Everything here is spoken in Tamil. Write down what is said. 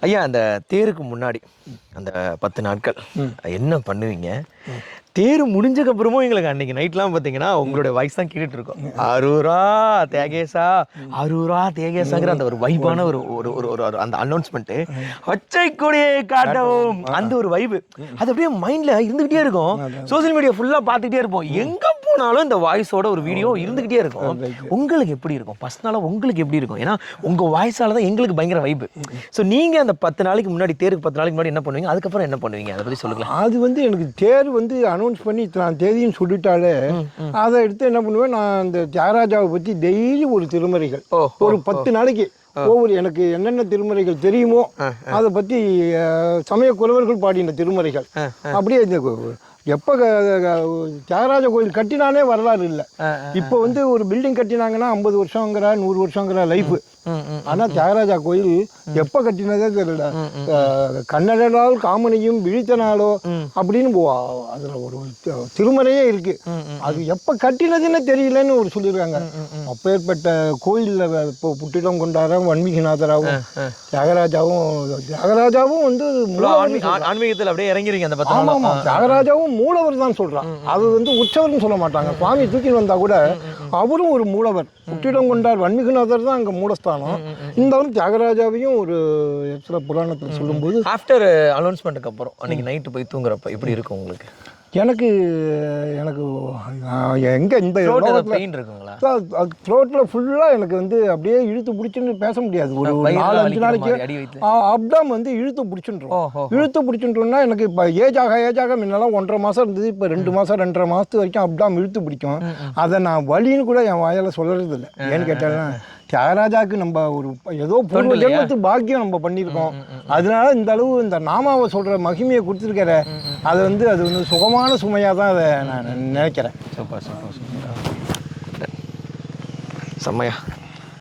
ஐயா அந்த தேருக்கு முன்னாடி அந்த 10 நாட்கள் என்ன பண்ணுவீங்க? தேர் முடிஞ்சதுக்கு அப்புறமும் எங்களுக்கு அன்னைக்கு நைட்லாம் பார்த்தீங்கன்னா உங்களுடைய வாய்ஸ் தான் கேட்டுட்டு இருக்கோம். அரூரா தேகேசா, அரூரா தேகேசாங்கிற அந்த ஒரு வைபான ஒரு ஒரு ஒரு அந்த அனௌன்ஸ்மெண்ட்டு, பச்சை கொடியை காட்டவும் அந்த ஒரு வைபு அது அப்படியே மைண்டில் இருந்துக்கிட்டே இருக்கும். சோசியல் மீடியா ஃபுல்லாக பார்த்துக்கிட்டே இருப்போம். எங்கே போனாலும் இந்த வாய்ஸோட ஒரு வீடியோ இருந்துக்கிட்டே இருக்கும். உங்களுக்கு எப்படி இருக்கும்? பர்சனலாக உங்களுக்கு எப்படி இருக்கும்? ஏன்னா உங்கள் வாய்ஸால் தான் எங்களுக்கு பயங்கர வைப்பு. ஸோ நீங்கள் அந்த 10 நாளைக்கு முன்னாடி தேருக்கு 10 நாளைக்கு முன்னாடி என்ன பண்ணுவீங்க? அதுக்கப்புறம் என்ன பண்ணுவீங்க? அதை பற்றி சொல்லுங்கள். அது வந்து எனக்கு தேர் வந்து அனௌன்ஸ் பண்ணி நான் தேதியும் சொல்லிட்டாலே அதை எடுத்து என்ன பண்ணுவேன், நான் அந்த தியாகராஜாவை பற்றி டெய்லி ஒரு திருமறைகள் ஒரு 10 நாளைக்கு ஒவ்வொரு எனக்கு என்னென்ன திருமறைகள் தெரியுமோ அதை பற்றி சமய குறவர்கள் பாடின திருமறைகள் அப்படியே எப்போ தியாகராஜ கோயில் கட்டினானே வரலாறு இல்லை. இப்போ வந்து ஒரு பில்டிங் கட்டினாங்கன்னா 50 வருஷங்கிற 100 வருஷங்கிற லைஃபு. ஆனால் தியாகராஜா கோயில் எப்போ கட்டினதே தெரியல. கண்ணடலால் காமனையும் விழித்தனாலோ அப்படின்னு அதில் ஒரு திருமறையே இருக்கு. அது எப்போ கட்டினதுன்னு தெரியலன்னு ஒரு சொல்லியிருக்காங்க. அப்பேற்பட்ட கோயிலில் இப்போ புட்டிடம் கொண்டாரம் வன்மீகநாதராகவும் தியாகராஜாவும் வந்து ஆன்மீகத்தில் அப்படியே இறங்கிறீங்க அந்த 10 நாள். ஆமாம், தியாகராஜாவும் மூலவர் தான் சொல்கிறான். அது வந்து உற்சவர்னு சொல்ல மாட்டாங்க. சுவாமி தூக்கின்னு வந்தால் கூட அவரும் ஒரு மூலவர். புட்டிடம் கொண்டார் வன்மீகநாதர் தான் அங்கே மூலஸ்தானம். இருந்தாலும் தியாகராஜாவையும் ஒரு சில புராணத்தில் சொல்லும்போது ஆஃப்டர் அனௌன்ஸ்மெண்ட்டுக்கு அப்புறம் அன்றைக்கி நைட்டு போய் தூங்குறப்ப எப்படி இருக்கும் உங்களுக்கு? எனக்கு எங்கே இந்த த்ரோட்டில் ஃபுல்லாக எனக்கு வந்து அப்படியே இழுத்து பிடிச்சுன்னு பேச முடியாது. ஒரு 4-5 நாளைக்கு அப்டாம் வந்து இழுத்து பிடிச்சுன்றோம்னா எனக்கு இப்போ ஏஜாக முன்னெல்லாம் 1.5 மாதம் இருந்தது. இப்போ 2 மாதம் 2.5 மாதத்து வரைக்கும் அப்டாம் இழுத்து பிடிக்கும். அதை நான் வலின்னு கூட என் வாயால் சொல்கிறது இல்லை. ஏன்னு கேட்டாலும் தியாகராஜாவுக்கு நம்ம ஒரு ஏதோ பூர்வ ஜென்மத்து பாக்கியம் நம்ம பண்ணியிருக்கோம். அதனால இந்த அளவு இந்த நாமாவை சொல்கிற மகிமையை கொடுத்துருக்கிற அது வந்து சுகமான சுமையாக தான் அதை நான் நினைக்கிறேன். சூப்பர் சூப்பர் சூப்பர் செம்மையா.